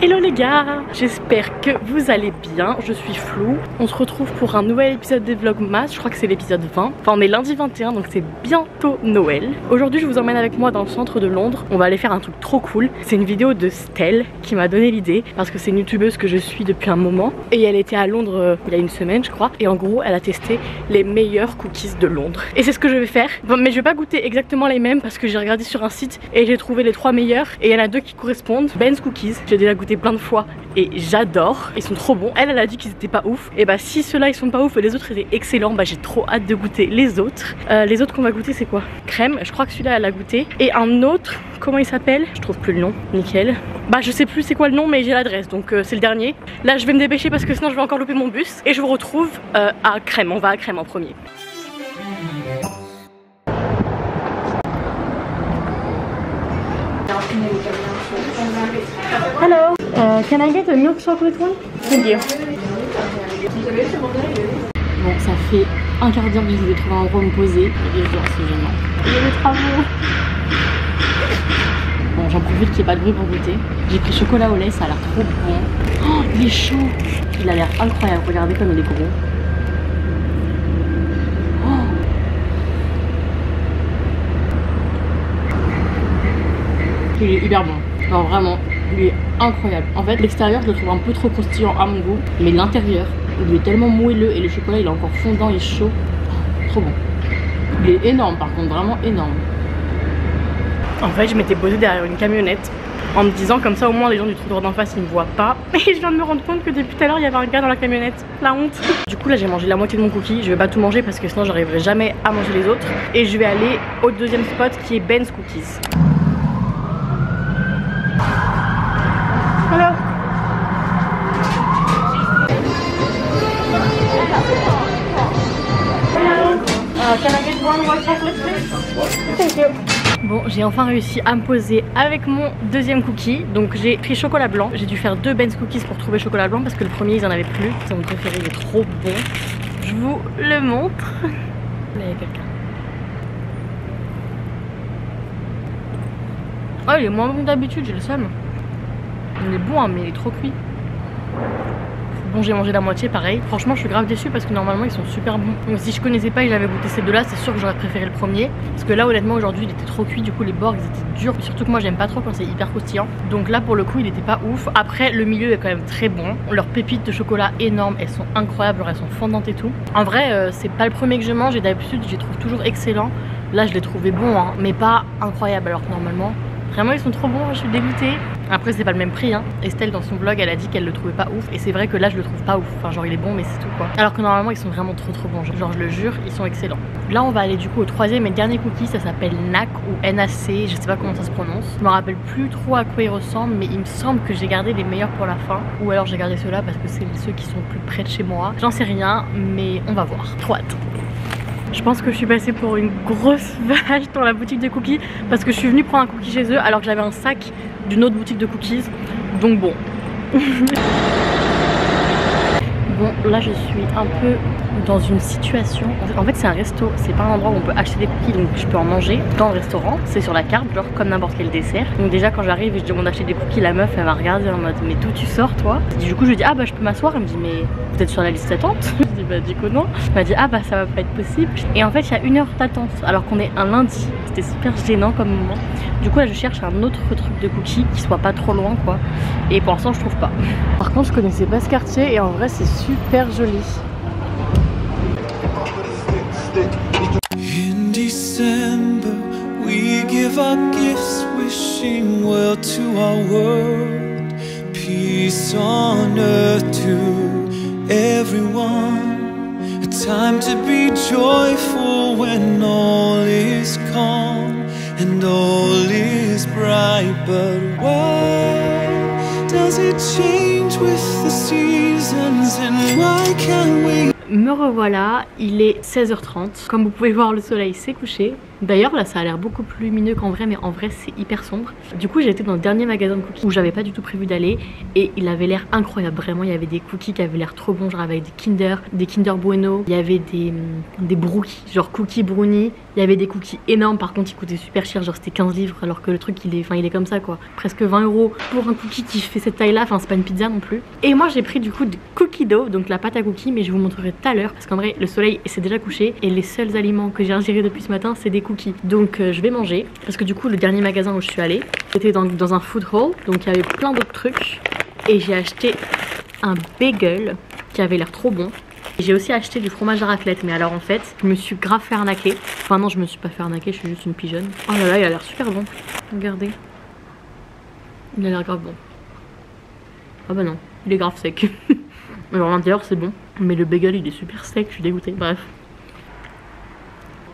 Hello les gars, j'espère que vous allez bien, je suis Flou. On se retrouve pour un nouvel épisode des Vlogmas, je crois que c'est l'épisode 20. Enfin on est lundi 21 donc c'est bientôt Noël. Aujourd'hui je vous emmène avec moi dans le centre de Londres. On va aller faire un truc trop cool. C'est une vidéo de Stell qui m'a donné l'idée parce que c'est une youtubeuse que je suis depuis un moment. Et elle était à Londres il y a une semaine je crois. Et en gros elle a testé les meilleurs cookies de Londres. Et c'est ce que je vais faire. Bon, mais je vais pas goûter exactement les mêmes parce que j'ai regardé sur un site et j'ai trouvé les 3 meilleurs. Et il y en a 2 qui correspondent. Ben's Cookies, j'ai déjà goûté plein de fois et j'adore, ils sont trop bons. Elle a dit qu'ils étaient pas ouf, et bah si ceux-là ils sont pas ouf et les autres étaient excellents, bah j'ai trop hâte de goûter les autres. Les autres qu'on va goûter c'est quoi? Crème, je crois que celui-là elle a goûté, et un autre, comment il s'appelle? Je trouve plus le nom, nickel. Bah je sais plus c'est quoi le nom mais j'ai l'adresse donc c'est le dernier. Là je vais me dépêcher parce que sinon je vais encore louper mon bus et je vous retrouve à Crème, on va à Crème en premier. Hello, can I get a milk chocolate one? Thank you. Bon, ça fait un quart d'heure que j'essaie de trouver un endroit où me poser. Et les gens, c'est gênant. Il y a des travaux. Bon, j'en profite qu'il n'y ait pas de bruit pour goûter. J'ai pris chocolat au lait, ça a l'air trop bon. Oh, il est chaud. Il a l'air incroyable, regardez comme il est gros. Il est hyper bon, genre vraiment, il est incroyable. En fait l'extérieur je le trouve un peu trop croustillant à mon goût, mais l'intérieur il est tellement moelleux et le chocolat il est encore fondant et chaud, trop bon. Il est énorme par contre, vraiment énorme. En fait je m'étais posée derrière une camionnette en me disant comme ça au moins les gens du trou d'en face ils me voient pas. Et je viens de me rendre compte que depuis tout à l'heure il y avait un gars dans la camionnette, la honte. Du coup là j'ai mangé la moitié de mon cookie, je vais pas tout manger parce que sinon j'arriverai jamais à manger les autres. Et je vais aller au deuxième spot qui est Ben's Cookies. Hello. Hello. Can I get one more chocolate please? Thank you. Bon, j'ai enfin réussi à me poser avec mon deuxième cookie. Donc j'ai pris chocolat blanc. J'ai dû faire 2 Ben's Cookies pour trouver chocolat blanc parce que le premier ils en avaient plus. C'est mon préféré, il est trop bon. Je vous le montre. Là il y a quelqu'un. Oh il est moins bon que d'habitude, j'ai le seum. Il est bon hein, mais il est trop cuit. Bon j'ai mangé la moitié pareil. Franchement je suis grave déçue parce que normalement ils sont super bons. Donc si je connaissais pas et j'avais goûté ces 2 là, c'est sûr que j'aurais préféré le premier. Parce que là honnêtement aujourd'hui il était trop cuit, du coup les bords ils étaient durs. Surtout que moi j'aime pas trop quand c'est hyper croustillant. Donc là pour le coup il était pas ouf. Après le milieu est quand même très bon. Leurs pépites de chocolat énormes, elles sont incroyables, elles sont fondantes et tout. En vrai c'est pas le premier que je mange et d'habitude je les trouve toujours excellents. Là je les trouvais bons hein, mais pas incroyables alors que normalement vraiment ils sont trop bons, je suis dégoûtée. Après c'est pas le même prix hein. Estelle dans son vlog elle a dit qu'elle le trouvait pas ouf. Et c'est vrai que là je le trouve pas ouf. Enfin genre il est bon mais c'est tout quoi. Alors que normalement ils sont vraiment trop bons. Genre je le jure ils sont excellents. Là on va aller du coup au troisième et dernier cookie. Ça s'appelle NAC ou NAC. Je sais pas comment ça se prononce. Je me rappelle plus trop à quoi il ressemble. Mais il me semble que j'ai gardé les meilleurs pour la fin. Ou alors j'ai gardé ceux-là parce que c'est ceux qui sont plus près de chez moi. J'en sais rien mais on va voir. Trop hâte. Je pense que je suis passée pour une grosse vache dans la boutique de cookies parce que je suis venue prendre un cookie chez eux alors que j'avais un sac d'une autre boutique de cookies. Donc bon. Bon là je suis un peu dans une situation. En fait c'est un resto, c'est pas un endroit où on peut acheter des cookies donc je peux en manger dans le restaurant. C'est sur la carte genre comme n'importe quel dessert. Donc déjà quand j'arrive et je demande d'acheter des cookies, la meuf elle m'a regardé en mode mais d'où tu sors toi? Du coup je lui dis ah bah je peux m'asseoir. Elle me dit mais vous êtes sur la liste d'attente? Je dis bah du coup non. Elle m'a dit ah bah ça va pas être possible. Et en fait il y a 1 heure d'attente alors qu'on est un lundi. C'était super gênant comme moment. Du coup là je cherche un autre truc de cookies qui soit pas trop loin quoi. Et pour l'instant je trouve pas. Par contre je connaissais pas ce quartier et en vrai c'est super joli. In December we give our gifts wishing well to our world, peace on earth to everyone, a time to be joyful when all is calm and all is bright. But why does it change with the seasons and why can't we? Me revoilà, il est 16h30. Comme vous pouvez voir le soleil s'est couché. D'ailleurs là ça a l'air beaucoup plus lumineux qu'en vrai, mais en vrai c'est hyper sombre. Du coup j'ai été dans le dernier magasin de cookies où j'avais pas du tout prévu d'aller et il avait l'air incroyable, vraiment il y avait des cookies qui avaient l'air trop bons, genre avec des Kinder Bueno, il y avait des brookies, genre cookies brownie, il y avait des cookies énormes, par contre ils coûtaient super cher, genre c'était 15 livres alors que le truc il est comme ça quoi, presque 20 € pour un cookie qui fait cette taille là, enfin c'est pas une pizza non plus. Et moi j'ai pris du coup de cookie dough, donc la pâte à cookies, mais je vous montrerai tout à l'heure parce qu'en vrai le soleil s'est déjà couché et les seuls aliments que j'ai ingérés depuis ce matin c'est des cookies. Donc je vais manger parce que du coup le dernier magasin où je suis allée c'était dans un food hall, donc il y avait plein d'autres trucs et j'ai acheté un bagel qui avait l'air trop bon. J'ai aussi acheté du fromage à raclette, mais alors en fait je me suis grave fait arnaquer. Enfin non, je me suis pas fait arnaquer, je suis juste une pigeonne. Oh là là, il a l'air super bon, regardez, il a l'air grave bon. Ah bah non, il est grave sec. Alors l'intérieur c'est bon, mais le bagel il est super sec, je suis dégoûtée. Bref,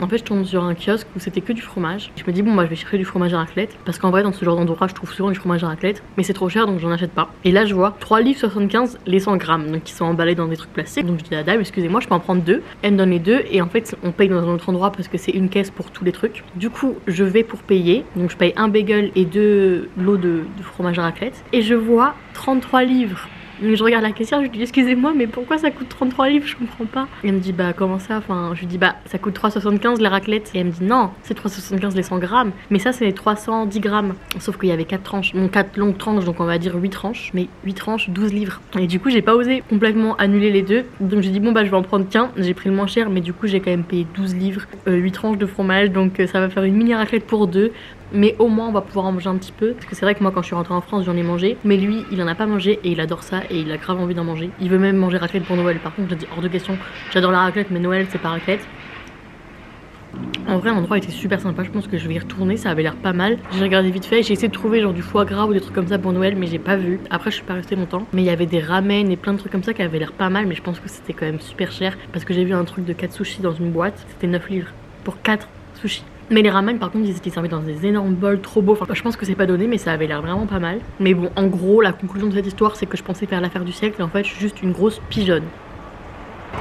en fait je tombe sur un kiosque où c'était que du fromage. Je me dis bon bah je vais chercher du fromage à raclette, parce qu'en vrai dans ce genre d'endroit je trouve souvent du fromage à raclette, mais c'est trop cher donc j'en achète pas. Et là je vois 3 livres 75 les 100 grammes, donc qui sont emballés dans des trucs plastiques. Donc je dis à la dame excusez-moi je peux en prendre 2. Elle me donne les 2 et en fait on paye dans un autre endroit parce que c'est une caisse pour tous les trucs. Du coup je vais pour payer, donc je paye un bagel et 2 lots de fromage à raclette et je vois 33 livres. Je regarde la caissière, je lui dis excusez-moi mais pourquoi ça coûte 33 livres, je comprends pas. Et elle me dit bah comment ça, enfin je lui dis bah ça coûte 3,75 la raclette. Et elle me dit non c'est 3,75 les 100 grammes, mais ça c'est les 310 grammes. Sauf qu'il y avait 4 tranches, bon 4 longues tranches, donc on va dire 8 tranches, mais 8 tranches 12 livres. Et du coup j'ai pas osé complètement annuler les deux, donc j'ai dit bon bah je vais en prendre qu'un. J'ai pris le moins cher mais du coup j'ai quand même payé 12 livres, 8 tranches de fromage, donc ça va faire une mini raclette pour 2. Mais au moins on va pouvoir en manger un petit peu, parce que c'est vrai que moi quand je suis rentrée en France j'en ai mangé, mais lui il en a pas mangé et il adore ça et il a grave envie d'en manger. Il veut même manger raclette pour Noël. Par contre je dis hors de question, j'adore la raclette mais Noël c'est pas raclette. En vrai l'endroit était super sympa, je pense que je vais y retourner, ça avait l'air pas mal. J'ai regardé vite fait, j'ai essayé de trouver genre du foie gras ou des trucs comme ça pour Noël mais j'ai pas vu. Après je suis pas restée longtemps, mais il y avait des ramen et plein de trucs comme ça qui avaient l'air pas mal, mais je pense que c'était quand même super cher parce que j'ai vu un truc de 4 sushis dans une boîte, c'était 9 livres pour 4 sushis. Mais les ramen par contre ils étaient servis dans des énormes bols trop beaux, enfin je pense que c'est pas donné mais ça avait l'air vraiment pas mal. Mais bon en gros la conclusion de cette histoire c'est que je pensais faire l'affaire du siècle et en fait je suis juste une grosse pigeonne.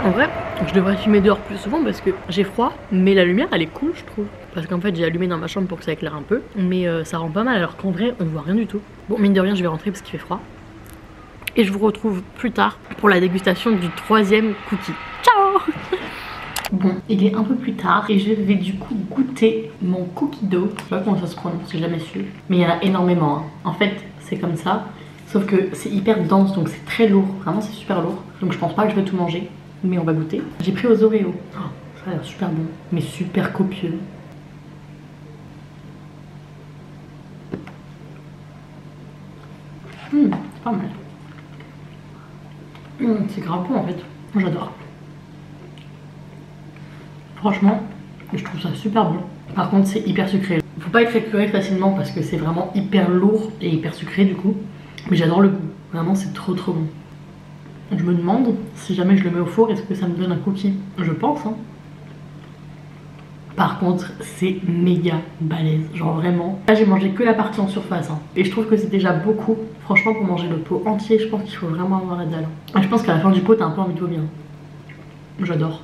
En vrai je devrais fumer dehors plus souvent parce que j'ai froid mais la lumière elle est cool je trouve. Parce qu'en fait j'ai allumé dans ma chambre pour que ça éclaire un peu, mais ça rend pas mal alors qu'en vrai on voit rien du tout. Bon mine de rien je vais rentrer parce qu'il fait froid. Et je vous retrouve plus tard pour la dégustation du 3e cookie. Ciao. Bon, il est un peu plus tard et je vais du coup goûter mon cookie dough. Je sais pas comment ça se prononce, j'ai jamais su. Mais il y en a énormément. Hein. En fait, c'est comme ça. Sauf que c'est hyper dense, donc c'est très lourd. Vraiment, c'est super lourd. Donc je pense pas que je vais tout manger. Mais on va goûter. J'ai pris aux Oreos. Oh, ça a l'air super bon. Mais super copieux. C'est pas mal. C'est grave bon en fait. J'adore. Franchement, je trouve ça super bon. Par contre, c'est hyper sucré. Faut pas être écœuré facilement parce que c'est vraiment hyper lourd et hyper sucré du coup. Mais j'adore le goût. Vraiment, c'est trop trop bon. Je me demande si jamais je le mets au four, est-ce que ça me donne un cookie? Je pense. Hein. Par contre, c'est méga balèze. Genre vraiment. Là, j'ai mangé que la partie en surface. Hein. Et je trouve que c'est déjà beaucoup. Franchement, pour manger le pot entier, je pense qu'il faut vraiment avoir la dalle. Je pense qu'à la fin du pot, t'as un peu envie de vomir. J'adore.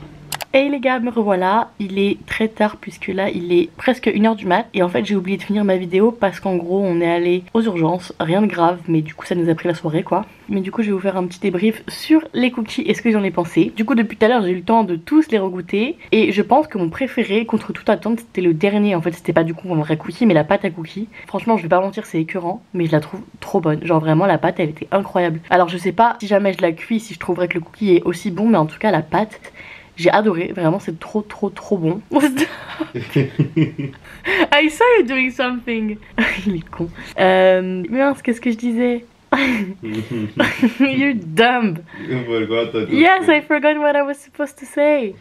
Hey les gars, me revoilà, il est très tard puisque là il est presque 1h du mat et en fait j'ai oublié de finir ma vidéo parce qu'en gros on est allé aux urgences, rien de grave mais du coup ça nous a pris la soirée quoi. Mais du coup je vais vous faire un petit débrief sur les cookies et ce que j'en ai pensé. Du coup depuis tout à l'heure j'ai eu le temps de tous les regoûter et je pense que mon préféré contre toute attente c'était le dernier. En fait c'était pas du coup un vrai cookie mais la pâte à cookies. Franchement je vais pas mentir c'est écœurant mais je la trouve trop bonne. Genre vraiment la pâte elle était incroyable. Alors je sais pas si jamais je la cuis si je trouverais que le cookie est aussi bon mais en tout cas la pâte... J'ai adoré, vraiment c'est trop bon. I saw you doing something. Il est con. Mince, qu'est-ce que je disais? You're dumb. Yes, I forgot what I was supposed to say.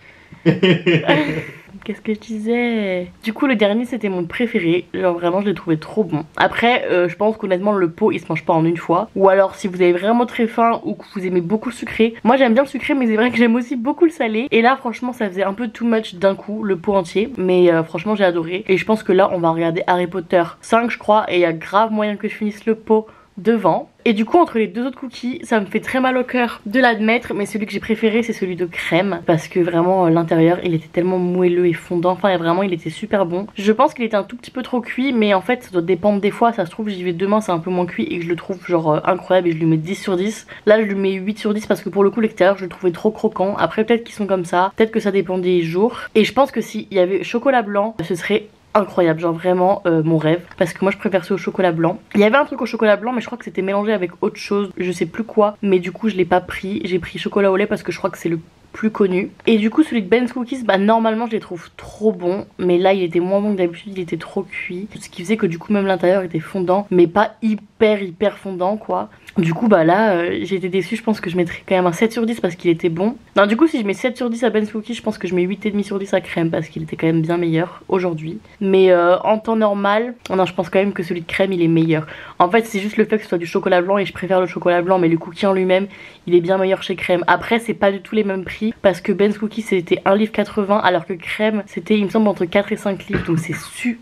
Qu'est-ce que je disais? Du coup le dernier c'était mon préféré. Genre vraiment je l'ai trouvé trop bon. Après je pense qu'honnêtement le pot il se mange pas en une fois. Ou alors si vous avez vraiment très faim ou que vous aimez beaucoup le sucré. Moi j'aime bien le sucré mais c'est vrai que j'aime aussi beaucoup le salé. Et là franchement ça faisait un peu too much d'un coup le pot entier. Mais franchement j'ai adoré. Et je pense que là on va regarder Harry Potter 5 je crois. Et il y a grave moyen que je finisse le pot devant. Et du coup entre les deux autres cookies, ça me fait très mal au cœur de l'admettre, mais celui que j'ai préféré c'est celui de crème, parce que vraiment l'intérieur il était tellement moelleux et fondant, enfin vraiment il était super bon. Je pense qu'il était un tout petit peu trop cuit, mais en fait ça doit dépendre des fois, ça se trouve j'y vais demain c'est un peu moins cuit et que je le trouve genre incroyable et je lui mets 10 sur 10. Là je lui mets 8 sur 10 parce que pour le coup l'extérieur je le trouvais trop croquant. Après peut-être qu'ils sont comme ça, peut-être que ça dépend des jours. Et je pense que s'il y avait chocolat blanc, ce serait incroyable, genre vraiment mon rêve, parce que moi je préfère ça au chocolat blanc. Il y avait un truc au chocolat blanc mais je crois que c'était mélangé avec autre chose, je sais plus quoi, mais du coup je l'ai pas pris, j'ai pris chocolat au lait parce que je crois que c'est le plus connu. Et du coup celui de Ben's Cookies, bah normalement je les trouve trop bons, mais là il était moins bon que d'habitude, il était trop cuit, ce qui faisait que du coup même l'intérieur était fondant, mais pas hyper fondant quoi. Du coup bah là j'ai été déçue, je pense que je mettrais quand même un 7 sur 10 parce qu'il était bon. Non du coup si je mets 7 sur 10 à Ben's Cookies, je pense que je mets 8,5 sur 10 à crème parce qu'il était quand même bien meilleur aujourd'hui. Mais en temps normal, non je pense quand même que celui de crème il est meilleur. En fait c'est juste le fait que ce soit du chocolat blanc et je préfère le chocolat blanc, mais le cookie en lui-même il est bien meilleur chez crème. Après c'est pas du tout les mêmes prix parce que Ben's Cookies c'était 1,80 livre alors que crème c'était il me semble entre 4 et 5 livres, donc c'est super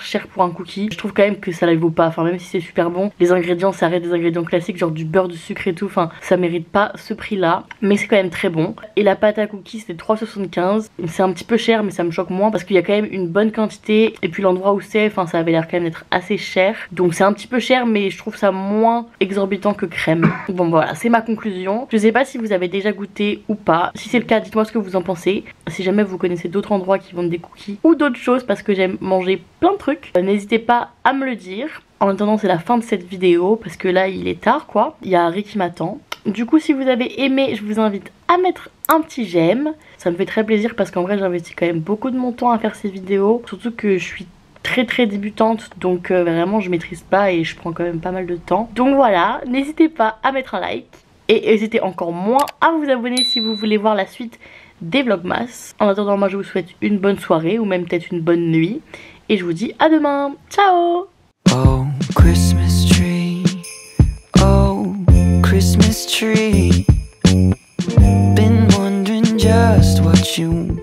cher pour un cookie. Je trouve quand même que ça la vaut pas, enfin même si c'est super bon, les ingrédients ça reste des ingrédients classiques genre du beurre, du sucre et tout, enfin ça mérite pas ce prix là, mais c'est quand même très bon. Et la pâte à cookies c'était 3,75, c'est un petit peu cher mais ça me choque moins parce qu'il y a quand même une bonne quantité et puis l'endroit où c'est, enfin ça avait l'air quand même d'être assez cher, donc c'est un petit peu cher mais je trouve ça moins exorbitant que crème. Bon voilà, c'est ma conclusion. Je sais pas si vous avez déjà goûté ou pas, si c'est le cas dites moi ce que vous en pensez, si jamais vous connaissez d'autres endroits qui vendent des cookies ou d'autres choses, parce que j'aime manger plein de trucs, n'hésitez pas à me le dire. En attendant c'est la fin de cette vidéo parce que là il est tard quoi, il y a Harry qui m'attend. Du coup si vous avez aimé, je vous invite à mettre un petit j'aime, ça me fait très plaisir parce qu'en vrai j'investis quand même beaucoup de mon temps à faire ces vidéos, surtout que je suis très débutante, donc vraiment je maîtrise pas et je prends quand même pas mal de temps. Donc voilà, n'hésitez pas à mettre un like et n'hésitez encore moins à vous abonner si vous voulez voir la suite des vlogmas. En attendant moi je vous souhaite une bonne soirée ou même peut-être une bonne nuit et je vous dis à demain. Ciao. Oh, Christmas tree. Oh, Christmas tree. Been wondering just what you